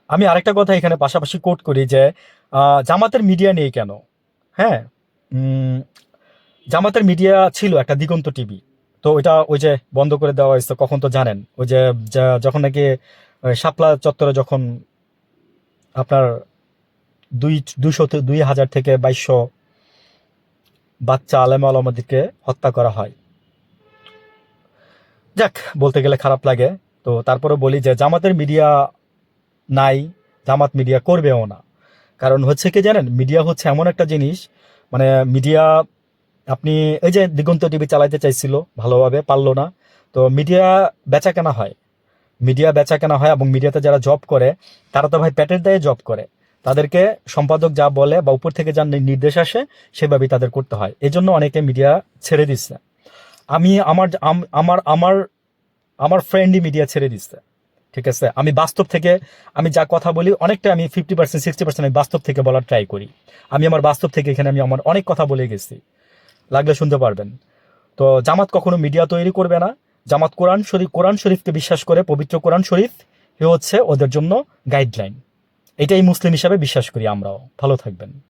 আমি আরেকটা কথা এখানে পাশাপাশি কোট করি যে জামাতের মিডিয়া নেই কেন? হ্যাঁ, উম, জামাতের মিডিয়া ছিল একটা দিগন্ত টিভি। তো ওইটা ওই যে বন্ধ করে দেওয়া হয়েছে কখন তো জানেন, ওই যে যখন নাকি শাপলা চত্বরে যখন আপনার 200 থেকে 2200 বাচ্চা আলেম আলমাদেরকে হত্যা করা হয়। যাক, বলতে গেলে খারাপ লাগে। তো তারপরে বলি যে জামাতের মিডিয়া নাই, জামাত মিডিয়া করবেও না। কারণ হচ্ছে কি জানেন, মিডিয়া হচ্ছে এমন একটা জিনিস, মানে মিডিয়া আপনি এই যে দিগন্ত টিভি চালাইতে চাইছিল ভালোভাবে পারলো না। তো মিডিয়া বেচা কেনা হয়, মিডিয়া বেচা কেনা হয়, এবং মিডিয়াতে যারা জব করে তারা তো ভাই পেটের দায়ে জব করে। তাদেরকে সম্পাদক যা বলে বা উপর থেকে যা নির্দেশ আসে সেভাবেই তাদের করতে হয়। এই জন্য অনেকে মিডিয়া ছেড়ে দিচ্ছে। আমি আমার আমার আমার আমার ফ্রেন্ডই মিডিয়া ছেড়ে দিচ্ছে। ঠিক আছে, আমি বাস্তব থেকে আমি যা কথা বলি অনেকটা আমি 50% 60% আমি বাস্তব থেকে বলার ট্রাই করি। আমি আমার বাস্তব থেকে এখানে আমি আমার অনেক কথা বলে গেছি, লাগলে শুনতে পারবেন। তো জামাত কখনো মিডিয়া তৈরি করবে না। জামাত কোরআন শরীফকে বিশ্বাস করে, পবিত্র কোরআন শরীফ এ হচ্ছে ওদের জন্য গাইডলাইন। এটাই মুসলিম হিসাবে বিশ্বাস করি আমরাও। ভালো থাকবেন।